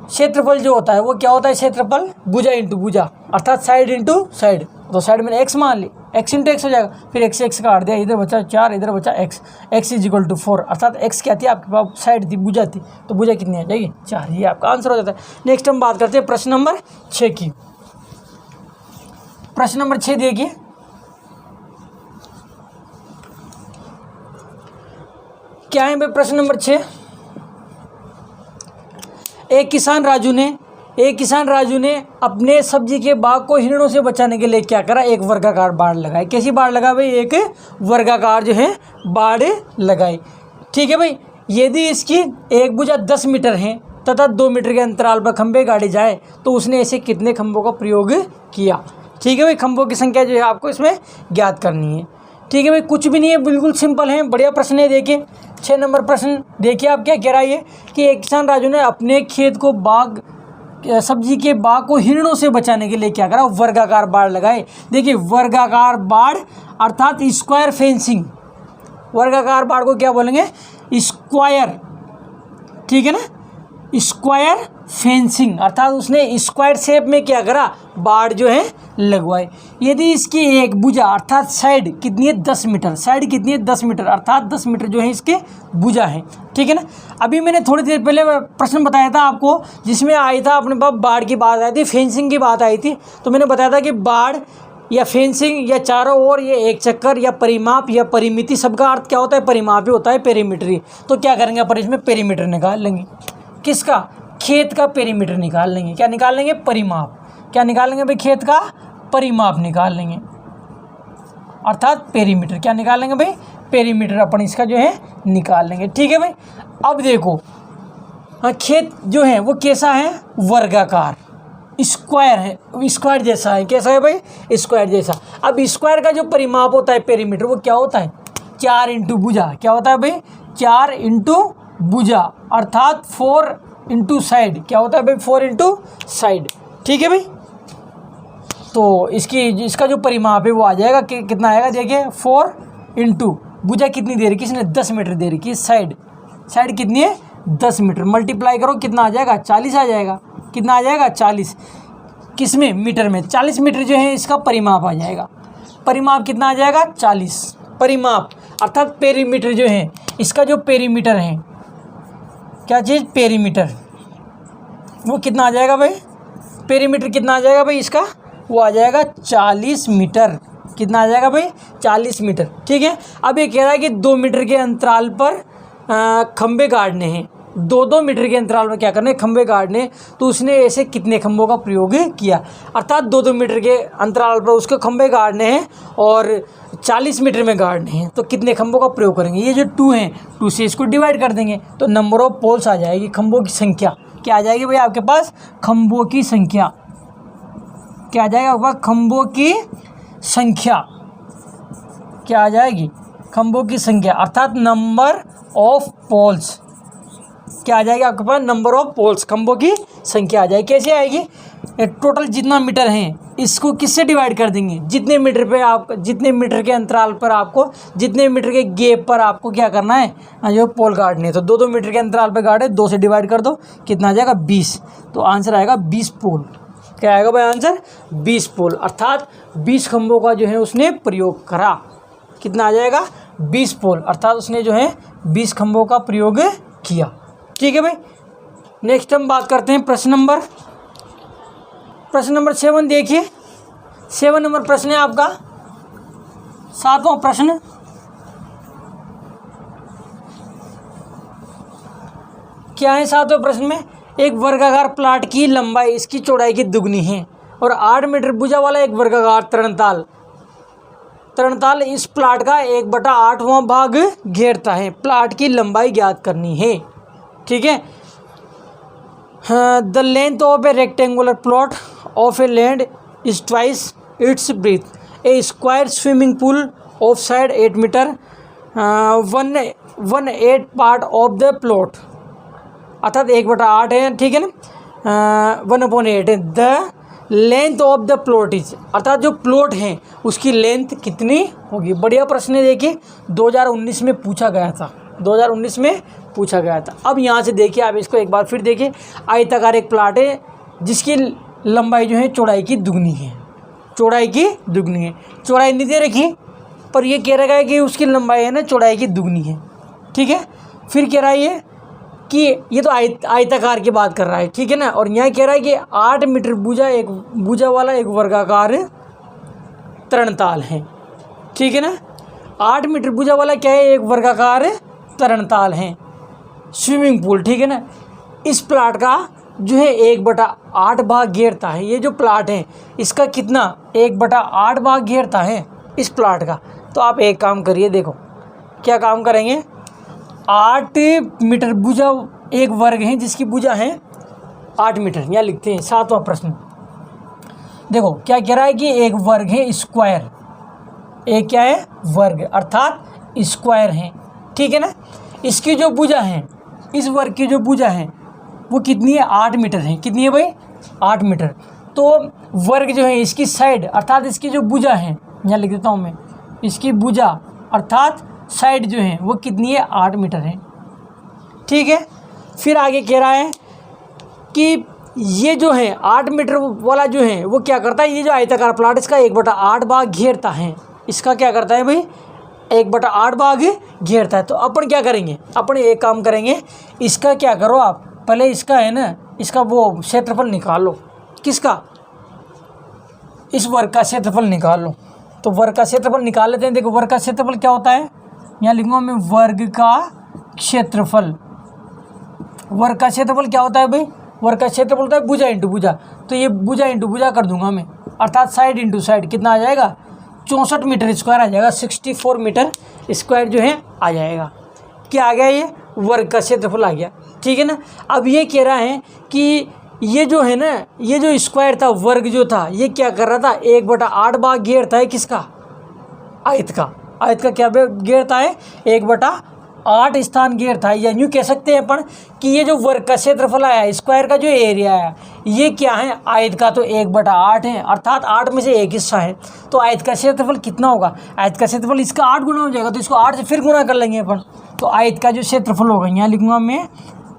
क्षेत्रफल जो होता है वो क्या होता है? क्षेत्रफल भुजा इंटू भुजा अर्थात साइड इंटू साइड। तो साइड मैंने एक्स मान ली, एक्स इंटू एक्स हो जाएगा। फिर एक्स से एक्स काट दिया, इधर बचा 4, इधर बचा x. X is equal to 4 अर्थात एक्स क्या थी आपके पास? साइड थी, भुजा थी। तो भुजा कितनी आ जाएगी? 4। ये आपका आंसर हो जाता है। नेक्स्ट हम बात करते हैं प्रश्न नंबर 6 की। प्रश्न नंबर 6 देखिए, क्या है भाई प्रश्न नंबर 6? एक किसान राजू ने अपने सब्जी के बाग को हिरणों से बचाने के लिए क्या करा? एक वर्गाकार बाड़ लगाई। कैसी बाड़ लगा भाई? एक वर्गाकार जो है बाड़ लगाई, ठीक है भाई। यदि इसकी एक भुजा 10 मीटर है तथा 2 मीटर के अंतराल पर खंभे गाड़े जाए तो उसने ऐसे कितने खंभों का प्रयोग किया? ठीक है भाई, खंभों की संख्या जो है आपको इसमें ज्ञात करनी है, ठीक है भाई। कुछ भी नहीं है, बिल्कुल सिंपल है, बढ़िया प्रश्न है। देखिए 6 नंबर प्रश्न देखिए आप क्या कह रहा है कि एक किसान राजू ने अपने खेत को सब्जी के बाग को हिरणों से बचाने के लिए क्या करा? वर्गाकार बाड़ लगाए। देखिए वर्गाकार बाड़ अर्थात स्क्वायर फेंसिंग। वर्गाकार बाड़ को क्या बोलेंगे? स्क्वायर, ठीक है ना, स्क्वायर फेंसिंग अर्थात उसने स्क्वायर शेप में क्या करा? बाड़ जो है लगवाए। यदि इसकी एक भुजा अर्थात साइड कितनी है? 10 मीटर। साइड कितनी है? 10 मीटर अर्थात 10 मीटर जो है इसके भुजा है, ठीक है ना। अभी मैंने थोड़ी देर पहले प्रश्न बताया था आपको जिसमें आई था अपने पास बाड़ की बात आई थी, फेंसिंग की बात आई थी। तो मैंने बताया था कि बाड़ या फेंसिंग या चारों ओर ये एक चक्कर या परिमाप या परिमिति, सबका अर्थ क्या होता है? परिमाप ही होता है, पेरीमीटरी। तो क्या करेंगे अपन? इसमें पेरीमीटर निकाल लेंगे। किसका? खेत का पेरीमीटर निकाल लेंगे। क्या निकाल लेंगे? परिमाप। क्या निकाल लेंगे भाई? खेत का परिमाप निकाल लेंगे अर्थात पेरीमीटर। क्या निकाल लेंगे भाई? पेरीमीटर अपन इसका जो है निकाल लेंगे, ठीक है भाई। अब देखो खेत जो है वो कैसा है? वर्गाकार, स्क्वायर है, स्क्वायर जैसा है। कैसा है भाई? स्क्वायर जैसा। अब स्क्वायर का जो परिमाप होता है पेरीमीटर वो क्या होता है? 4 इंटू भुजा। क्या होता है भाई? 4 इंटू भुजा अर्थात 4 इंटू साइड। क्या होता है भाई? 4 इंटू साइड, ठीक है भाई। तो इसका जो परिमाप है वो आ जाएगा कितना आएगा? देखिए 4 इंटू भुजा कितनी दे रही? किसने? 10 मीटर दे रही कि साइड कितनी है? 10 मीटर। मल्टीप्लाई करो कितना आ जाएगा? 40 आ जाएगा। कितना आ जाएगा? 40। किस में? मीटर में। 40 मीटर जो है इसका परिमाप आ जाएगा। परिमाप कितना आ जाएगा? 40। परिमाप अर्थात पेरीमीटर जो है इसका जो पेरीमीटर है, क्या चीज़? पेरीमीटर। वो कितना आ जाएगा भाई? पेरीमीटर कितना आ जाएगा भाई इसका? वो आ जाएगा 40 मीटर। कितना आ जाएगा भाई? 40 मीटर, ठीक है। अब ये कह रहा है कि 2 मीटर के अंतराल पर खंभे गाड़ने हैं। 2-2 मीटर के अंतराल में क्या करना है, खंभे गाड़ने, तो उसने ऐसे कितने खंभों का प्रयोग किया, अर्थात 2-2 मीटर के अंतराल पर उसके खंभे गाड़ने हैं और 40 मीटर में गाड़ने हैं, तो कितने खंभों का प्रयोग करेंगे। ये जो 2 हैं, 2 से इसको डिवाइड कर देंगे तो नंबर ऑफ पोल्स आ जाएगी, खंभों की संख्या क्या आ जाएगी भाई आपके पास, खंभों की संख्या क्या आ जाएगा आपके पास, खंभों की संख्या क्या आ जाएगी, खंभों की संख्या, अर्थात नंबर ऑफ पोल्स क्या आ जाएगा आपके पास, नंबर ऑफ पोल्स, खंभों की संख्या आ जाएगी। कैसे आएगी, टोटल जितना मीटर हैं इसको किससे डिवाइड कर देंगे, जितने मीटर पे आप, जितने मीटर के अंतराल पर आपको, जितने मीटर के गैप पर आपको क्या करना है, जो पोल गाड़ने है, तो 2-2 मीटर के अंतराल पर गाड़े, 2 से डिवाइड कर दो, कितना आ जाएगा 20, तो आंसर आएगा 20 पोल। क्या आएगा भाई आंसर, 20 पोल, अर्थात 20 खंभों का जो है उसने प्रयोग करा, कितना आ जाएगा 20 पोल, अर्थात उसने जो है 20 खंभों का प्रयोग किया। ठीक है भाई, नेक्स्ट हम बात करते हैं प्रश्न नंबर 7 देखिए। 7 नंबर प्रश्न है आपका 7वां प्रश्न। क्या है 7वें प्रश्न में, एक वर्गाकार प्लाट की लंबाई इसकी चौड़ाई की दुगनी है और 8 मीटर भुजा वाला एक वर्गाकार तरणताल इस प्लाट का 1/8वां भाग घेरता है, प्लाट की लंबाई ज्ञात करनी है। ठीक है, the length of a rectangular plot of a land is twice its breadth, a square swimming pool of side 8 metre, 1/8 part of the plot, अर्थात 1/8 है, ठीक है ना, 1/8 है। The length of the plot is, अर्थात जो प्लॉट है उसकी लेंथ कितनी होगी। बढ़िया प्रश्न है, देखिए 2019 में पूछा गया था, 2019 में पूछा गया था। अब यहाँ से देखिए आप इसको एक बार फिर देखिए, आयताकार एक प्लाट है जिसकी लंबाई जो है चौड़ाई की दुगनी है, चौड़ाई की दुगनी है, चौड़ाई नहीं दे रखी पर ये कह रहा है कि उसकी लंबाई है ना चौड़ाई की दुगनी है। ठीक है, फिर कह रहा है ये कि ये तो आयताकार की बात कर रहा है, ठीक है ना, और यहाँ कह रहा है कि 8 मीटर भुजा वाला एक वर्गाकार तरणताल है। ठीक है ना, 8 मीटर भुजा वाला क्या है, एक वर्गाकार तरणताल है, स्विमिंग पूल। ठीक है ना, इस प्लाट का जो है 1/8 भाग घेरता है। ये जो प्लाट है इसका कितना 1/8 भाग घेरता है इस प्लाट का। तो आप एक काम करिए, देखो क्या काम करेंगे, 8 मीटर भुजा एक वर्ग है जिसकी भुजा है 8 मीटर, यहाँ लिखते हैं 7वां प्रश्न। देखो क्या कह रहा है कि एक वर्ग है स्क्वायर, एक क्या है वर्ग अर्थात स्क्वायर है। ठीक है ना, इसकी जो भुजा है, इस वर्ग की जो भुजा है वो कितनी है, 8 मीटर है। कितनी है भाई, 8 मीटर। तो वर्ग जो है इसकी साइड अर्थात इसकी जो भुजा है, यहाँ लिख देता हूँ मैं, इसकी भुजा अर्थात साइड जो है वो कितनी है, 8 मीटर है। ठीक है, फिर आगे कह रहा है कि ये जो है 8 मीटर वाला जो है वो क्या करता है, ये जो आयताकार प्लाट इसका 1/8 भाग घेरता है। इसका क्या करता है भाई, 1/8 भाग घेरता है। तो अपन क्या करेंगे, अपन एक काम करेंगे, इसका क्या करो आप, पहले इसका है ना, इसका वो क्षेत्रफल निकाल लो। किसका, इस वर्ग का क्षेत्रफल निकाल लो। तो वर्ग का क्षेत्रफल निकाल लेते हैं। देखो वर्ग का क्षेत्रफल क्या होता है, यहाँ लिखूंगा मैं, वर्ग का क्षेत्रफल। वर्ग का क्षेत्रफल क्या होता है भाई, वर्ग का क्षेत्रफल होता है भुजा इंटू भुजा। तो ये भुजा इंटू भुजा कर दूंगा मैं, अर्थात साइड इंटू साइड, कितना आ जाएगा, 64 मीटर स्क्वायर आ जाएगा, 64 मीटर स्क्वायर जो है आ जाएगा। क्या आ गया, ये वर्ग का क्षेत्रफल आ गया। ठीक है ना, अब ये कह रहा है कि ये जो है ना, ये जो स्क्वायर था, वर्ग जो था, ये क्या कर रहा था, 1/8 भाग घेरता है किसका, आयत का। आयत का क्या घेरता है, 1/8 स्थान घेरता है। या यूँ कह सकते हैं अपन कि ये जो वर्ग का क्षेत्रफल आया, स्क्वायर का जो एरिया है, ये क्या है, आयत का तो 1/8 है, अर्थात 8 में से एक हिस्सा है। तो आयत का क्षेत्रफल कितना होगा, आयत का क्षेत्रफल इसका 8 गुना हो जाएगा, तो इसको 8 से फिर गुना कर लेंगे अपन। तो आयत का जो क्षेत्रफल होगा, यहाँ लिखूंगा मैं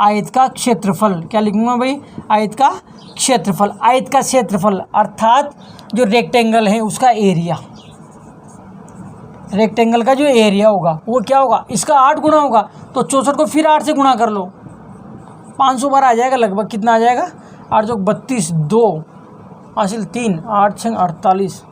आयत का क्षेत्रफल। क्या लिखूंगा भाई, आयत का क्षेत्रफल। आयत का क्षेत्रफल अर्थात जो रेक्टेंगल है उसका एरिया, रेक्टेंगल का जो एरिया होगा वो क्या होगा, इसका 8 गुना होगा। तो 64 को फिर 8 से गुना कर लो, 500 बार आ जाएगा लगभग। कितना आ जाएगा, 8 चौक 32, 2 हासिल 3, 8 6 48,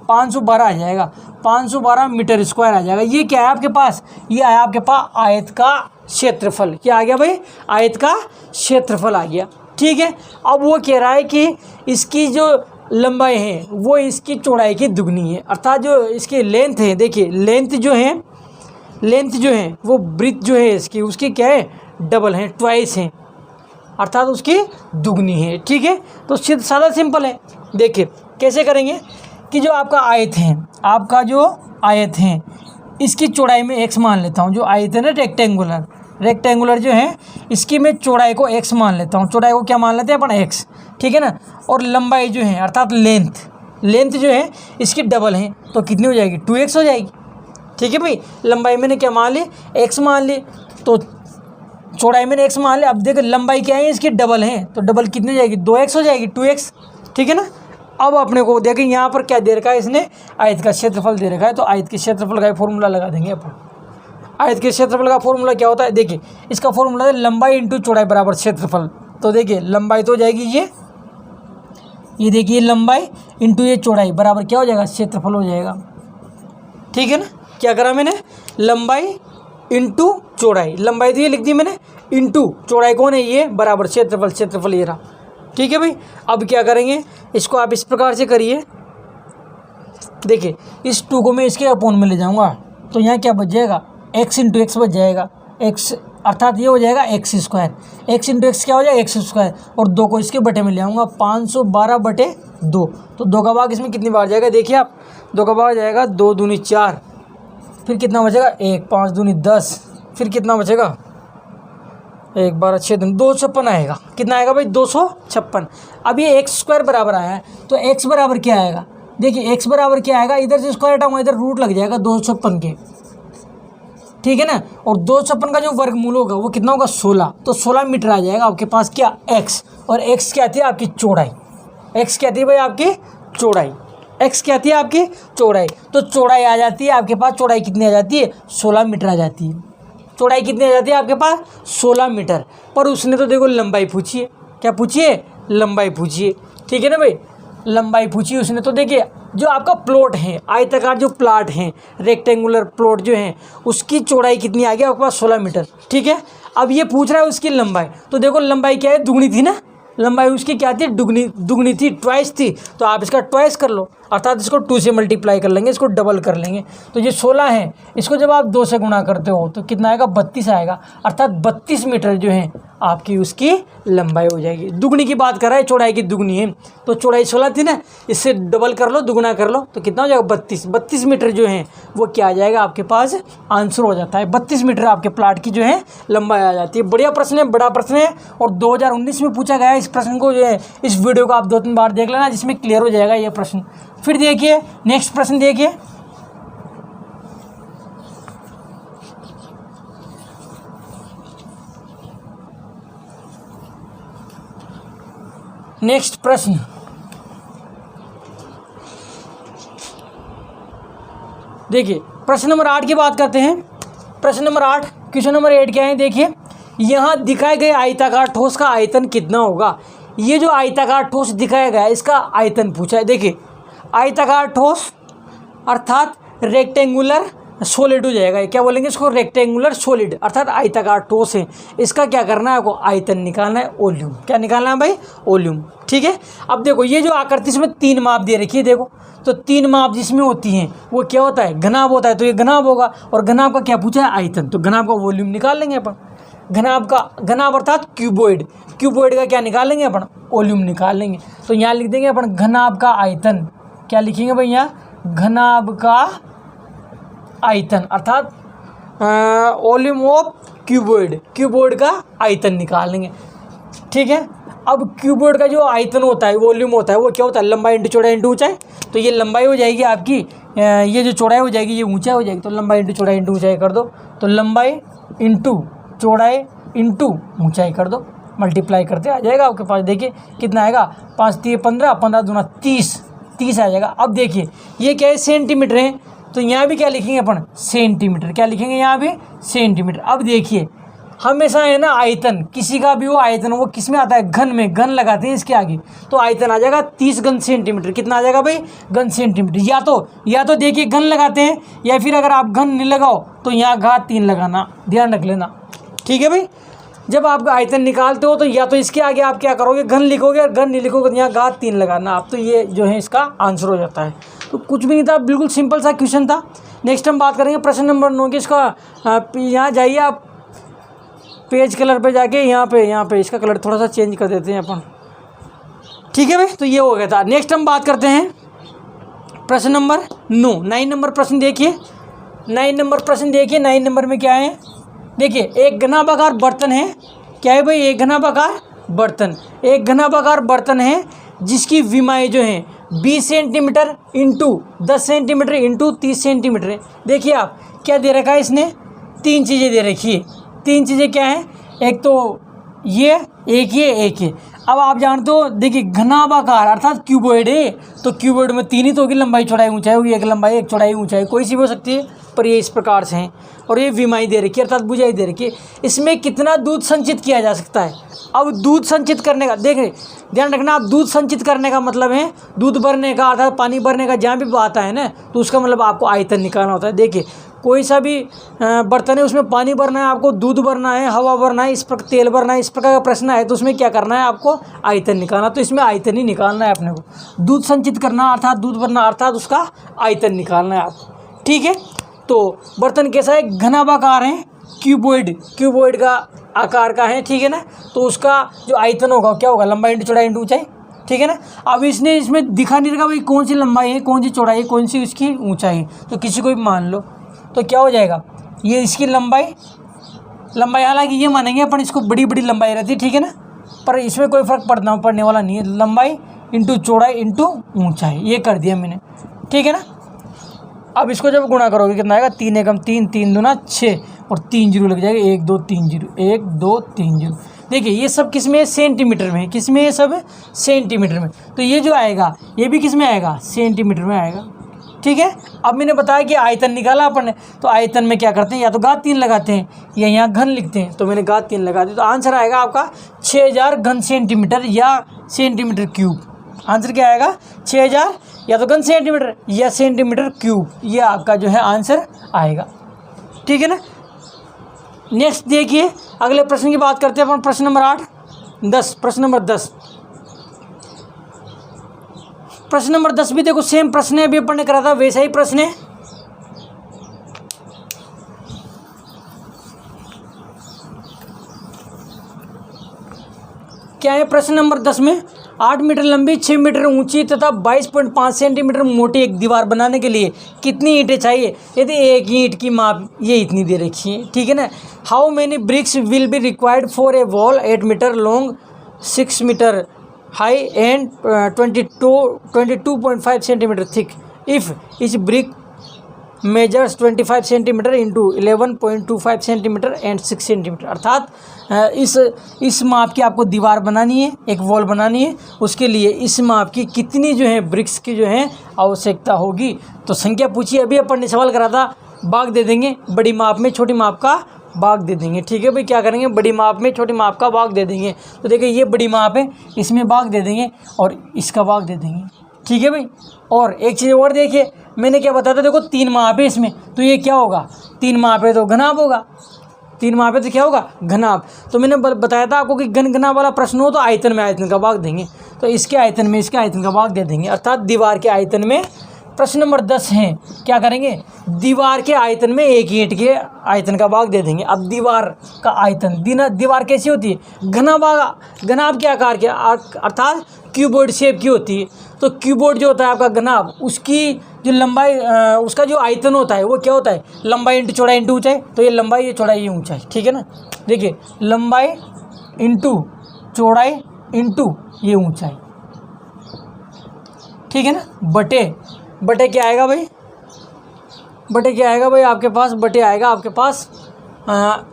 512 आ जाएगा, 512 मीटर स्क्वायर आ जाएगा। ये क्या है आपके पास, ये आया आपके पास आयत का क्षेत्रफल। क्या आ गया भाई, आयत का क्षेत्रफल आ गया। ठीक है, अब वो कह रहा है कि इसकी जो लंबाई है वो इसकी चौड़ाई की दुगनी है, अर्थात जो इसकी लेंथ है, देखिए लेंथ जो है वो ब्रीथ जो है इसकी, उसकी क्या है, डबल है, ट्वाइस है, अर्थात उसकी दुगनी है। ठीक है, तो सादा सिंपल है। देखिए कैसे करेंगे कि जो आपका आयत है, आपका जो आयत है इसकी चौड़ाई में x मान लेता हूँ। जो आयत है ना रेक्टेंगुलर जो है इसकी मैं चौड़ाई को x मान लेता हूँ। चौड़ाई को क्या मान लेते हैं अपन, x। ठीक है ना, और लंबाई जो है अर्थात लेंथ जो है इसकी डबल है, तो कितनी हो जाएगी, 2x हो जाएगी। ठीक है भाई, लंबाई मैंने क्या मान ली, x मान ली, तो चौड़ाई मैंने x मान ली। अब देखो लंबाई क्या है इसकी, डबल है, तो डबल कितनी हो जाएगी, 2x हो जाएगी, 2x। ठीक है ना, अब अपने को देखें यहाँ पर क्या दे रखा है इसने, आयत का क्षेत्रफल दे रखा है, तो आयत के क्षेत्रफल का फॉर्मूला लगा देंगे अपन। आयत के क्षेत्रफल का फॉर्मूला क्या होता है, देखिए इसका फॉर्मूला है लंबाई इंटू चौड़ाई बराबर क्षेत्रफल। तो देखिए लंबाई तो हो जाएगी ये देखिए लंबाई इंटू ये चौड़ाई बराबर क्या हो जाएगा, क्षेत्रफल हो जाएगा। ठीक है ना, क्या करा मैंने, लंबाई इंटू चौड़ाई, लंबाई तो ये लिख दी मैंने, इंटू चौड़ाई कौन है ये, बराबर क्षेत्रफल ये रहा। ठीक है भाई, अब क्या करेंगे, इसको आप इस प्रकार से करिए। देखिए इस 2 को मैं इसके अपोन में ले जाऊंगा, तो यहाँ क्या बच जाएगा, x इंटू एक्स बच जाएगा, x अर्थात ये हो जाएगा x square, x into x क्या हो जाएगा, x स्क्वायर, और 2 को इसके बटे में ले आऊँगा, 512/2। तो 2 का भाग इसमें कितनी बार जाएगा, देखिए आप 2 का भाग जाएगा 2 दूनी 4, फिर कितना बचेगा 1, 5 दूनी 10, फिर कितना बचेगा 1 12 6 दूनी 256 आएगा। कितना आएगा भाई, 256। अब ये x स्क्वायर बराबर आया है, तो x बराबर क्या आएगा, देखिए x बराबर क्या आएगा, इधर से स्क्वायर हटाऊंगा, इधर रूट लग जाएगा 256 के। ठीक है ना, और 256 का जो वर्गमूल होगा वो कितना होगा, 16, तो 16 मीटर आ जाएगा आपके पास क्या, x। और x क्या थी आपकी चौड़ाई, x क्या थी भाई आपकी चौड़ाई, x क्या थी आपकी चौड़ाई। तो चौड़ाई आ जाती है आपके पास, चौड़ाई कितनी आ जाती है, 16 मीटर आ जाती है। चौड़ाई कितनी आ जाती है आपके पास, 16 मीटर। पर उसने तो देखो लंबाई पूछी है, क्या पूछी है, लंबाई पूछी है। ठीक है ना भाई, लंबाई पूछी उसने, तो देखिए जो आपका प्लॉट है, आयताकार जो प्लॉट है, रेक्टेंगुलर प्लॉट जो है, उसकी चौड़ाई कितनी आ गई आपके पास, 16 मीटर। ठीक है, अब ये पूछ रहा है उसकी लंबाई, तो देखो लंबाई क्या है, दुगनी थी ना, लंबाई उसकी क्या थी, दुगनी थी, ट्वाइस थी, तो आप इसका ट्वाइस कर लो, अर्थात इसको 2 से मल्टीप्लाई कर लेंगे, इसको डबल कर लेंगे। तो ये 16 है, इसको जब आप 2 से गुणा करते हो तो कितना आएगा, 32 आएगा, अर्थात 32 मीटर जो है आपकी उसकी लंबाई हो जाएगी। दुगनी की बात कर रहा है, चौड़ाई की दुगनी है, तो चौड़ाई 16 थी ना, इससे डबल कर लो, दुगुना कर लो, तो कितना हो जाएगा, 32 मीटर जो है वो क्या आ जाएगा आपके पास, आंसर हो जाता है। 32 मीटर आपके प्लाट की जो है लंबाई आ जाती है। बढ़िया प्रश्न है, बड़ा प्रश्न है, और 2019 में पूछा गया है। इस प्रश्न को जो है, इस वीडियो को आप 2-3 बार देख लेना, जिसमें क्लियर हो जाएगा ये प्रश्न। फिर देखिए नेक्स्ट प्रश्न, देखिए नेक्स्ट प्रश्न, देखिए प्रश्न नंबर 8 की बात करते हैं। प्रश्न नंबर 8, क्वेश्चन नंबर 8 क्या है, देखिए यहाँ दिखाए गए आयताकार ठोस का आयतन कितना होगा। ये जो आयताकार ठोस दिखाया गया है इसका आयतन पूछा है। देखिए आयताकार ठोस अर्थात रेक्टेंगुलर सॉलिड हो जाएगा, क्या बोलेंगे इसको, रेक्टेंगुलर सॉलिड, अर्थात आयताकार ठोस है। इसका क्या करना है आपको, आयतन निकालना है, वॉल्यूम। क्या निकालना है भाई, वॉल्यूम। ठीक है, अब देखो ये जो आकृति इसमें 3 माप दे रखी है, देखो तो 3 माप जिसमें होती हैं वो क्या होता है, घनाभ होता है, तो ये घनाभ होगा, और घनाभ का क्या पूछा है, आयतन, तो घनाभ का वॉल्यूम निकाल लेंगे अपन। घनाभ अर्थात क्यूबॉइड का क्या निकाल लेंगे अपन, वॉल्यूम निकाल लेंगे। तो यहाँ लिख देंगे अपन घनाभ का आयतन, क्या लिखेंगे भाई यहाँ, घनाभ का आयतन, अर्थात वॉल्यूम ऑफ क्यूबॉइड का आयतन निकाल लेंगे। ठीक है, अब क्यूबॉइड का जो आयतन होता है, वॉल्यूम होता है, वो क्या होता है, लंबाई इंटू चौड़ाई इंटू ऊंचाई। तो ये लंबाई हो जाएगी आपकी, ये जो चौड़ाई हो जाएगी ये ऊंचाई हो जाएगी, तो लंबाई इंटू चौड़ाई इंटू ऊंचाई कर दो, तो लंबाई इंटू चौड़ाई इंटू ऊंचाई कर दो, मल्टीप्लाई करते आ जाएगा आपके पास। देखिए कितना आएगा, 5 3 15, 15 दूना 30 आ जाएगा। अब देखिए ये क्या है, सेंटीमीटर है, तो यहाँ भी क्या लिखेंगे अपन, सेंटीमीटर। क्या लिखेंगे यहाँ भी, सेंटीमीटर। अब देखिए हमेशा है ना आयतन, किसी का भी वो आयतन वो किस में आता है, घन में, घन लगाते हैं इसके आगे, तो आयतन आ जाएगा 30 घन सेंटीमीटर। कितना आ जाएगा भाई, घन सेंटीमीटर। या तो देखिए घन लगाते हैं, या फिर अगर आप घन नहीं लगाओ तो यहाँ घात 3 लगाना, ध्यान रख लेना, ठीक है भाई। जब आप आयतन निकालते हो तो या तो इसके आगे आप क्या करोगे, घन लिखोगे, और घन नहीं लिखोगे तो यहाँ घात 3 लगाना आप, तो ये जो है इसका आंसर हो जाता है। तो कुछ भी नहीं था, बिल्कुल सिंपल सा क्वेश्चन था। नेक्स्ट हम बात करेंगे प्रश्न नंबर 9 की। इसका यहाँ जाइए आप, पेज कलर पे जाके यहाँ पे इसका कलर थोड़ा सा चेंज कर देते हैं अपन, ठीक है भाई। तो ये हो गया था। नेक्स्ट हम बात करते हैं प्रश्न नंबर 9 नंबर प्रश्न देखिए। 9 नंबर प्रश्न देखिए। 9 नंबर में क्या है, देखिए एक घनाभागार बर्तन है। क्या है भाई, एक घनाभागार बर्तन, एक घनाभागार बर्तन है जिसकी विमाएँ जो है 20 centimetre into 10 centimetre into 30 centimetre है। देखिए आप क्या दे रखा है इसने, 3 चीज़ें दे रखी है। 3 चीज़ें क्या हैं, एक तो ये, एक ये, एक ये। अब आप जानते हो, देखिए घनाभागार अर्थात क्यूबॉइड है, तो क्यूबॉइड में 3 ही तो होगी, लंबाई चौड़ाई ऊंचाई होगी, एक लंबाई एक चौड़ाई ऊंचाई, कोई सी भी हो सकती है, पर ये इस प्रकार से हैं। और ये विमाई दे रखी है अर्थात बुझाई दे रखी है। इसमें कितना दूध संचित किया जा सकता है। अब दूध संचित करने का देख ध्यान रखना, आप दूध संचित करने का मतलब है दूध भरने का अर्थात पानी भरने का, जहाँ भी आता है ना तो उसका मतलब आपको आयतन निकालना होता है। देखिए कोई सा भी बर्तन है, उसमें पानी भरना है आपको, दूध भरना है, हवा भरना है, इस प्रकार तेल भरना है, इस प्रकार का प्रश्न है तो उसमें क्या करना है आपको, आयतन निकालना। तो इसमें आयतन ही निकालना है अपने को, दूध संचित करना अर्थात दूध भरना अर्थात उसका आयतन निकालना है आपको, ठीक है। तो बर्तन कैसा है, घनाभागार है, क्यूबॉइड का आकार का है, ठीक है ना। तो उसका जो आयतन होगा क्या होगा, लंबाई इंटू चौड़ाई इंटू ऊंचाई, ठीक है ना। अब इसने इसमें दिखा नहीं रखा भाई कौन सी लंबाई है, कौन सी चौड़ाई है, कौन सी उसकी ऊंचाई है, तो किसी को भी मान लो तो क्या हो जाएगा, ये इसकी लंबाई हालांकि ये मानेंगे अपन इसको बड़ी लंबाई रहती है, ठीक है ना, पर इसमें कोई फर्क पड़ने वाला नहीं है। लंबाई इंटू चौड़ाई इंटू ऊंचाई, ये कर दिया मैंने, ठीक है ना। अब इसको जब गुणा करोगे कितना आएगा, 3 एकम 3, 3 दूना 6 और 3 जीरो लग जाएगा, 1 2 3 जीरो, 1 2 3 जीरो। देखिए ये सब किस में है, सेंटीमीटर में, किस में है सब, सेंटीमीटर में। तो ये जो आएगा ये भी किस में आएगा, सेंटीमीटर में आएगा, ठीक है। अब मैंने बताया कि आयतन निकाला अपन ने, तो आयतन में क्या करते हैं, या तो घात 3 लगाते हैं या यहाँ घन लिखते हैं, तो मैंने घात 3 लगा दी, तो आंसर आएगा आपका 6000 घन सेंटीमीटर या सेंटीमीटर क्यूब। आंसर क्या आएगा, 6000 या तो घन सेंटीमीटर या सेंटीमीटर क्यूब, ये आपका जो है आंसर आएगा, ठीक है ना। नेक्स्ट देखिए अगले प्रश्न की बात करते हैं अपन, प्रश्न नंबर 8 10। प्रश्न नंबर 10, प्रश्न नंबर 10 भी देखो सेम प्रश्न है, अभी अपन ने करा था वैसा ही प्रश्न है। क्या है प्रश्न नंबर 10 में, 8 मीटर लंबी, 6 मीटर ऊंची तथा 22.5 सेंटीमीटर मोटी एक दीवार बनाने के लिए कितनी ईंटें चाहिए। यदि एक ईंट की माप ये इतनी दे रखी है, ठीक है ना। How many bricks will be required for a wall 8 metre long, 6 metre high and 22.5 centimetre thick if each brick measures 25 centimetre into 11.25 centimetre and 6 centimetre. अर्थात इस माप की आपको दीवार बनानी है, एक वॉल बनानी है, उसके लिए इस माप की कितनी जो है ब्रिक्स की जो है आवश्यकता होगी। तो संख्या पूछी, अभी अपन ने सवाल करा था, भाग दे देंगे, बड़ी माप में छोटी माप का भाग दे देंगे, ठीक है भाई। क्या करेंगे, बड़ी माप में छोटी माप का भाग दे देंगे। तो देखिए ये बड़ी माप है, इसमें भाग दे देंगे और इसका भाग दे देंगे, ठीक है भाई। और एक चीज़ और देखिए, मैंने क्या बताया था, देखो 3 माप है इसमें, तो ये क्या होगा, 3 माप है तो घनाभ होगा, 3 माप है तो क्या होगा, घनाभ। तो मैंने बताया था आपको कि घनाभ वाला प्रश्न हो तो आयतन में आयतन का भाग देंगे, तो इसके आयतन में इसके आयतन का भाग दे देंगे, अर्थात दीवार के आयतन में। प्रश्न नंबर 10 है, क्या करेंगे, दीवार के आयतन में एक ईंट के आयतन का भाग दे देंगे। अब दीवार का आयतन, दीवार कैसी होती है, घनाभ के आकार के, अर्थात क्यूबॉइड शेप की होती है। तो क्यूबॉइड जो होता है आपका घनाभ, उसकी जो लंबाई, उसका जो आयतन होता है वो क्या होता है, लंबाई इंटू चौड़ाई इंटू ऊंचाई। तो ये लंबाई, ये चौड़ाई, ये ऊंचाई, ठीक है ना। देखिए लंबाई इंटू चौड़ाई इंटू ये ऊंचाई, ठीक है ना। बटे क्या आएगा भाई, बटे क्या आएगा भाई आपके पास, बटे आएगा आपके पास,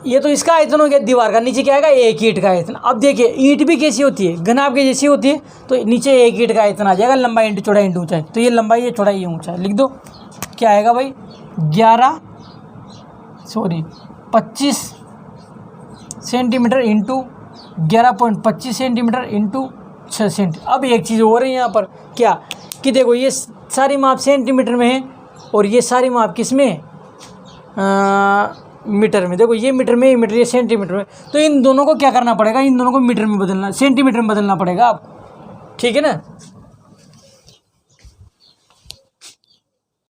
ये तो इसका आयतन हो गया दीवार का, नीचे क्या आएगा, एक ईंट का आयतन। अब देखिए ईंट भी कैसी होती है, घनाभ के जैसी होती है, तो नीचे एक ईंट का आयतन आ जाएगा, लंबाई इंटू चौड़ाई इंटू ऊंचाई। तो ये लंबाई, ये चौड़ाई, ये ऊंचाई लिख दो। क्या आएगा भाई, 25 centimetre into 11.25 centimetre into 6 centimetre. अब एक चीज़ और है यहाँ पर क्या कि देखो ये सारी माप सेंटीमीटर में है और ये सारी माप किस में है, मीटर में। देखो ये मीटर में, ये मीटर, ये सेंटीमीटर में, तो इन दोनों को क्या करना पड़ेगा, इन दोनों को मीटर में बदलना, सेंटीमीटर में बदलना पड़ेगा आपको, ठीक है ना।